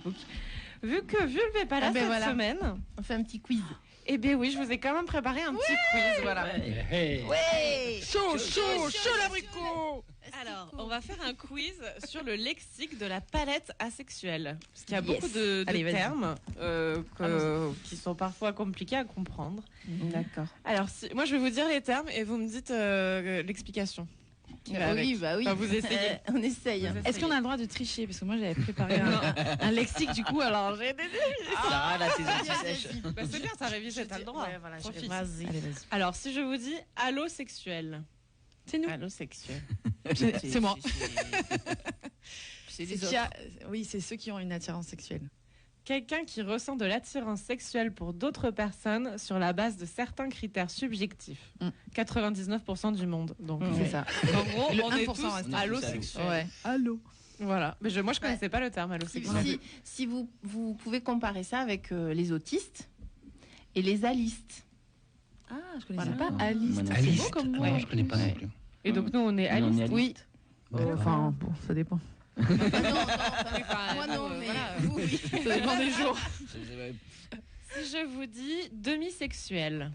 Facebook. Vu que Vulve n'est pas là cette semaine, on fait un petit quiz. Eh bien oui, je vous ai quand même préparé un petit quiz, voilà. Ouais. Chaud l'abricot. Alors, on va faire un quiz sur le lexique de la palette asexuelle. Parce qu'il y a beaucoup de termes qui sont parfois compliqués à comprendre. D'accord. Alors, moi, je vais vous dire les termes et vous me dites l'explication. Oui, bah oui. Enfin, vous essayez. On essaye. Est-ce qu'on a le droit de tricher? Parce que moi, j'avais préparé un lexique, du coup, alors j'ai des... Sarah, là, tes outils sèches. Bah, c'est bien, ça révisé, t'as le droit. Ouais, voilà, vas-y. Allez, vas-y. Alors, si je vous dis allosexuel. C'est nous. Allosexuel. C'est moi. C'est les autres. Oui, c'est ceux qui ont une attirance sexuelle. Quelqu'un qui ressent de l'attirance sexuelle pour d'autres personnes sur la base de certains critères subjectifs. 99% du monde. Donc, c'est ça. En gros, le on est 1% tous reste allosexuels. Ouais. Allô. Voilà. Mais moi, je connaissais pas le terme allosexuel. Si vous pouvez comparer ça avec les autistes et les alistes. Ah, je connaissais pas Alice. C'est beau comme mot. Non, je connais pas non plus. Et donc, nous, on est alistes. Oui. Enfin, bon, ça dépend. Moi non, mais vous, oui. Ça dépend des jours. Si je vous dis demi-sexuel.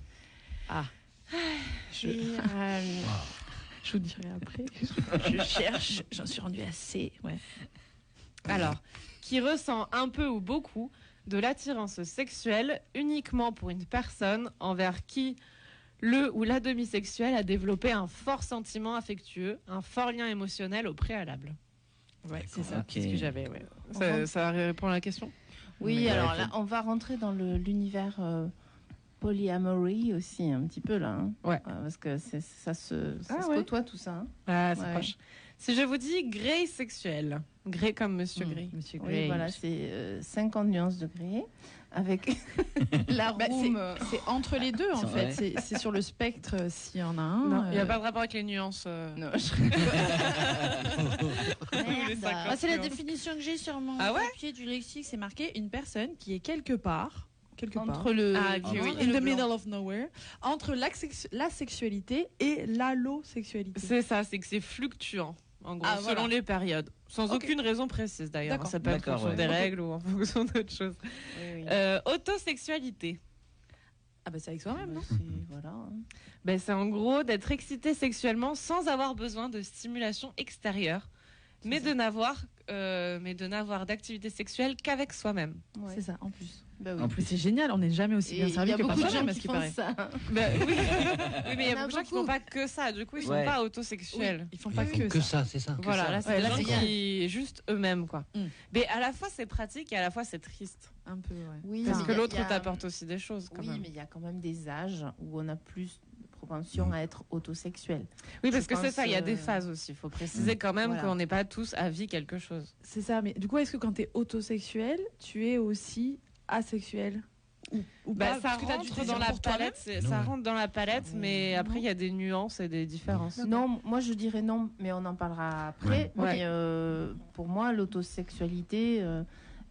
Je vous dirai après. Je cherche. J'en suis rendue assez. Ouais. Alors, qui ressent un peu ou beaucoup de l'attirance sexuelle uniquement pour une personne envers qui le ou la demi-sexuelle a développé un fort sentiment affectueux, un fort lien émotionnel au préalable. Ouais, c'est ça. Okay. C'est ce que j'avais. Ouais. Ça répond à la question. Oui, alors là, on va rentrer dans l'univers polyamory aussi un petit peu là. Hein. Ouais. Parce que ça se côtoie tout ça. Hein. Ah, c'est proche. Si je vous dis grey sexuel, grey comme Monsieur Grey. Monsieur Grey. Oui, voilà, c'est 50 nuances de grey avec l'arôme. C'est entre les deux en fait. C'est sur le spectre s'il y en a un. Non, il n'y a pas de rapport avec les nuances. Non, Merde. C'est la définition que j'ai sur mon papier du lexique. C'est marqué une personne qui est quelque part. Entre le in the middle of nowhere, entre la sexualité et l'allosexualité. C'est ça, c'est que c'est fluctuant. En gros, selon les périodes. Sans aucune raison précise d'ailleurs. Ça peut être en fonction des règles ou en fonction d'autres choses. Oui. Autosexualité. Ah bah c'est avec soi-même, non? Voilà. Ben, c'est en gros d'être excité sexuellement sans avoir besoin de stimulation extérieure, mais de n'avoir d'activité sexuelle qu'avec soi-même. Ouais. C'est ça, en plus. Bah oui. En plus, c'est génial, on n'est jamais aussi bien servi que par soi-même, à ce qui paraît. Ben, oui, mais il y a beaucoup de gens qui font pas que ça. Du coup, ils sont pas autosexuels. Ils font pas que ça, c'est ça. Voilà, là, c'est des gens qui juste eux-mêmes, quoi. Mais à la fois, c'est pratique et à la fois, c'est triste. Un peu, ouais. Oui, parce que l'autre t'apporte aussi des choses, quand même. Oui, mais il y a quand même des âges où on a plus de propension à être autosexuel. Oui, parce que c'est ça, il y a des phases aussi. Il faut préciser quand même qu'on n'est pas tous à vie quelque chose. C'est ça, mais du coup, est-ce que quand tu es autosexuel, tu es aussi asexuel ou pas, ça rentre dans la palette, ça rentre dans la palette, mais après il y a des nuances et des différences. Non, moi je dirais non, mais on en parlera après. Mais pour moi, l'autosexualité,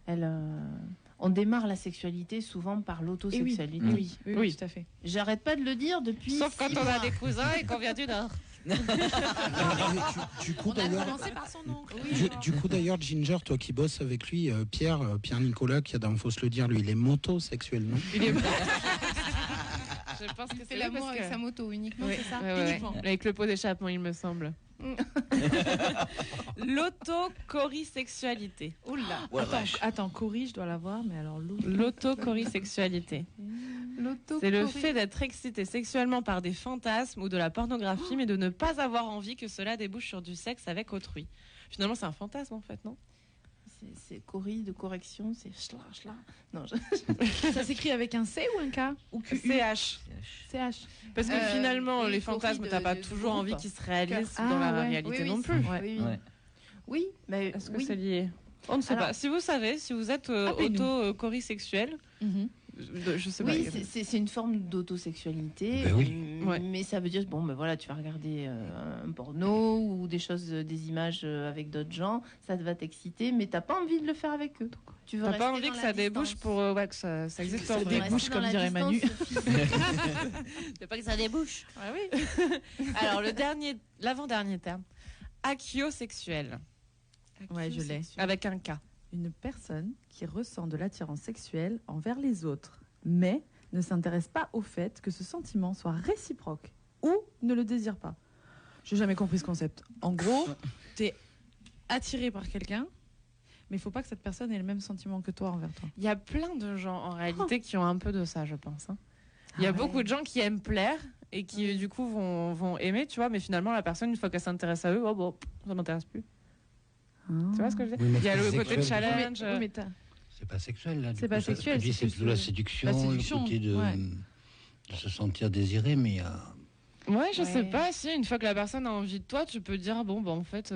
on démarre la sexualité souvent par l'autosexualité. Oui, tout à fait. J'arrête pas de le dire depuis. Sauf quand on a des cousins et qu'on vient du Nord. Du coup, d'ailleurs, Ginger, toi qui bosses avec lui, Pierre Nicolas, qui a dans Faut se le dire, lui, il est moto-sexuel, non? Il est Je pense que c'est l'amour avec sa moto uniquement, c'est ça? Uniquement. Avec le pot d'échappement, il me semble. L'autocorysexualité. Oula. Attends, Cory, je dois l'avoir, mais alors l'autocorysexualité. C'est le fait d'être excité sexuellement par des fantasmes ou de la pornographie, mais de ne pas avoir envie que cela débouche sur du sexe avec autrui. Finalement, c'est un fantasme en fait, non? C'est Cory de correction, c'est schla. Non, ça s'écrit avec un C ou un K ou CH. CH. Parce que finalement, les fantasmes, t'as pas toujours envie qu'ils se réalisent dans la réalité non plus. Oui, mais est-ce que c'est lié? On ne sait pas. Si vous savez, si vous êtes auto-corysexuel, je sais pas. Oui, c'est une forme d'autosexualité, mais ça veut dire voilà, tu vas regarder un porno ou des images avec d'autres gens, ça va t'exciter, mais t'as pas envie de le faire avec eux. Tu veux pas envie que ça débouche pour que ça existe en vrai. Débouche comme dirait Manu. T'as pas que ça débouche. Ouais, oui. Alors l'avant-dernier terme, achiosexuel. Ouais, je l'ai. Avec un K. une personne qui ressent de l'attirance sexuelle envers les autres, mais ne s'intéresse pas au fait que ce sentiment soit réciproque ou ne le désire pas. J'ai jamais compris ce concept. En gros, t'es attiré par quelqu'un, mais il faut pas que cette personne ait le même sentiment que toi envers toi. Il y a plein de gens en réalité qui ont un peu de ça, je pense. Il y a beaucoup de gens qui aiment plaire et qui du coup vont aimer, tu vois, mais finalement la personne, une fois qu'elle s'intéresse à eux, oh bon, ça m'intéresse plus. Tu vois ce que je veux dire? Il y a le côté de challenge. C'est pas sexuel là. C'est pas sexuel. C'est plutôt la séduction, le côté de se sentir désiré, mais. Ouais, je sais pas. Si une fois que la personne a envie de toi, tu peux dire bon, bah en fait,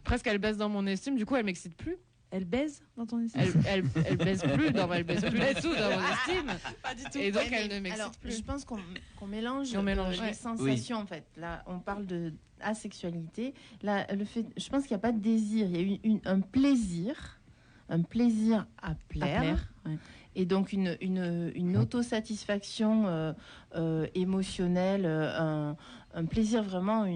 presque elle baisse dans mon estime. Du coup, elle m'excite plus. Elle baise dans ton estime. Elle baisse plus dans elle baisse plus du tout dans mon estime. Pas du tout. Et donc elle ne m'excite plus. Je pense qu'on mélange les sensations en fait. Là, on parle de asexualité. Là, je pense qu'il n'y a pas de désir. Il y a un plaisir à plaire. Ouais. Et donc une autosatisfaction émotionnelle, un plaisir vraiment,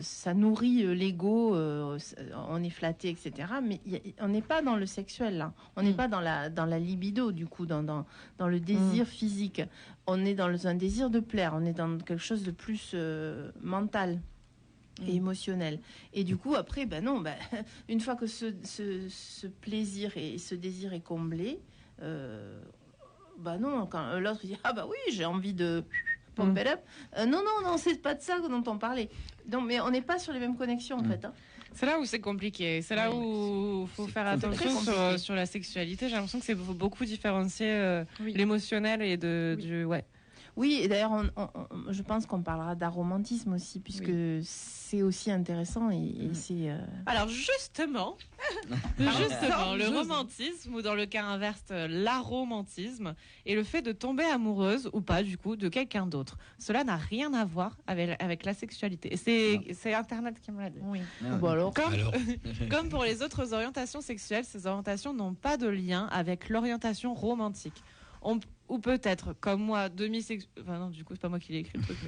ça nourrit l'ego, on est flatté, etc. Mais on n'est pas dans le sexuel là, on n'est pas dans la libido du coup, dans le désir physique. On est dans un désir de plaire, on est dans quelque chose de plus mental et émotionnel. Et du coup, après, une fois que ce plaisir et ce désir est comblé, non, quand l'autre dit ah bah oui, j'ai envie de pump it up, non, c'est pas de ça dont on parlait. Donc, mais on n'est pas sur les mêmes connexions en fait. C'est là où c'est compliqué. C'est là où il faut faire attention sur la sexualité. J'ai l'impression que c'est beaucoup différencier l'émotionnel et du. Oui, et d'ailleurs, je pense qu'on parlera d'aromantisme aussi, puisque c'est aussi intéressant et c'est... Alors justement, le romantisme, ou dans le cas inverse, l'aromantisme, est le fait de tomber amoureuse, ou pas du coup, de quelqu'un d'autre. Cela n'a rien à voir avec la sexualité. C'est Internet qui me l'a dit. Oui. Comme pour les autres orientations sexuelles, ces orientations n'ont pas de lien avec l'orientation romantique. Ou peut-être, comme moi, demi-sexuel... Enfin non, du coup, c'est pas moi qui l'ai écrit le truc.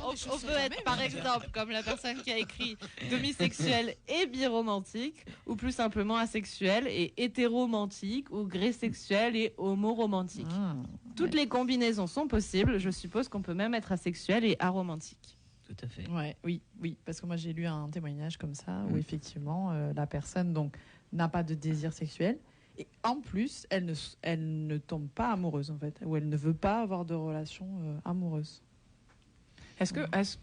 On peut être, par exemple, comme la personne qui a écrit demi-sexuel et biromantique, ou plus simplement asexuel et hétéromantique, ou grésexuel et homoromantique. Toutes les combinaisons sont possibles. Je suppose qu'on peut même être asexuel et aromantique. Tout à fait. Oui, parce que moi j'ai lu un témoignage comme ça, où effectivement, la personne donc n'a pas de désir sexuel. Et en plus, elle ne tombe pas amoureuse, en fait, ou elle ne veut pas avoir de relation amoureuse.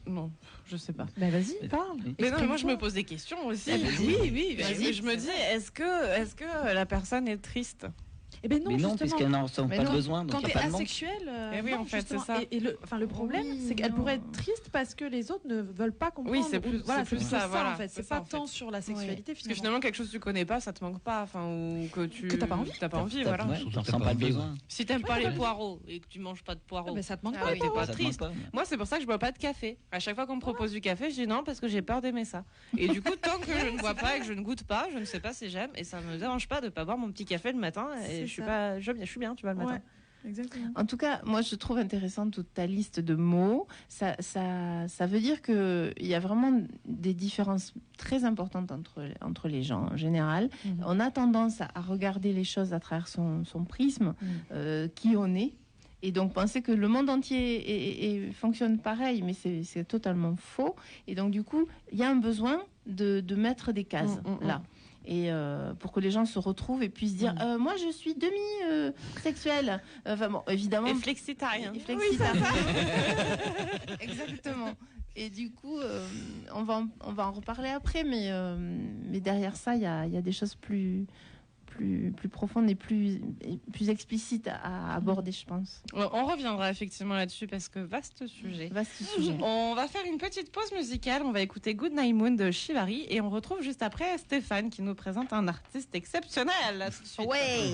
Non, je sais pas. Ben vas-y, parle. Mais non, moi je me pose des questions aussi. Oui. Je me dis, est-ce que la personne est triste? Eh ben non, mais non, puisqu'elle n'en ressent pas le besoin. Quand t'es asexuel, oui, en fait, c'est ça. Et le problème, c'est qu'elle pourrait être triste parce que les autres ne veulent pas comprendre. Oui, c'est plus ça, en fait. C'est pas tant sur la sexualité. Parce que finalement, quelque chose que tu connais pas, ça te manque pas, ou que t'as pas envie. T'as pas envie, voilà. Tu ressens pas le besoin. Si t'aimes pas les poireaux et que tu manges pas de poireaux, ça te manque pas. T'es pas ça triste. Moi, c'est pour ça que je bois pas de café. À chaque fois qu'on me propose du café, je dis non parce que j'ai peur d'aimer ça. Et du coup, tant que je ne bois pas et que je ne goûte pas, je ne sais pas si j'aime, et ça me dérange pas de pas boire mon petit café le matin. Et je suis bien, tu vois, le matin. Exactement. En tout cas, moi, je trouve intéressante toute ta liste de mots. Ça veut dire qu'il y a vraiment des différences très importantes entre les gens en général. On a tendance à regarder les choses à travers son prisme, qui on est. Et donc, penser que le monde entier fonctionne pareil, mais c'est totalement faux. Et donc, du coup, il y a un besoin de mettre des cases là. Et pour que les gens se retrouvent et puissent dire moi je suis demi-sexuelle, enfin bon, évidemment, et flexitarien. Exactement. Et du coup on va en reparler après, mais derrière ça il y a des choses plus profondes et plus explicites à aborder, je pense. On reviendra effectivement là-dessus parce que vaste sujet. On va faire une petite pause musicale. On va écouter Good Night Moon de Shivari et on retrouve juste après Stéphane qui nous présente un artiste exceptionnel. Là, tout de suite. Ouais.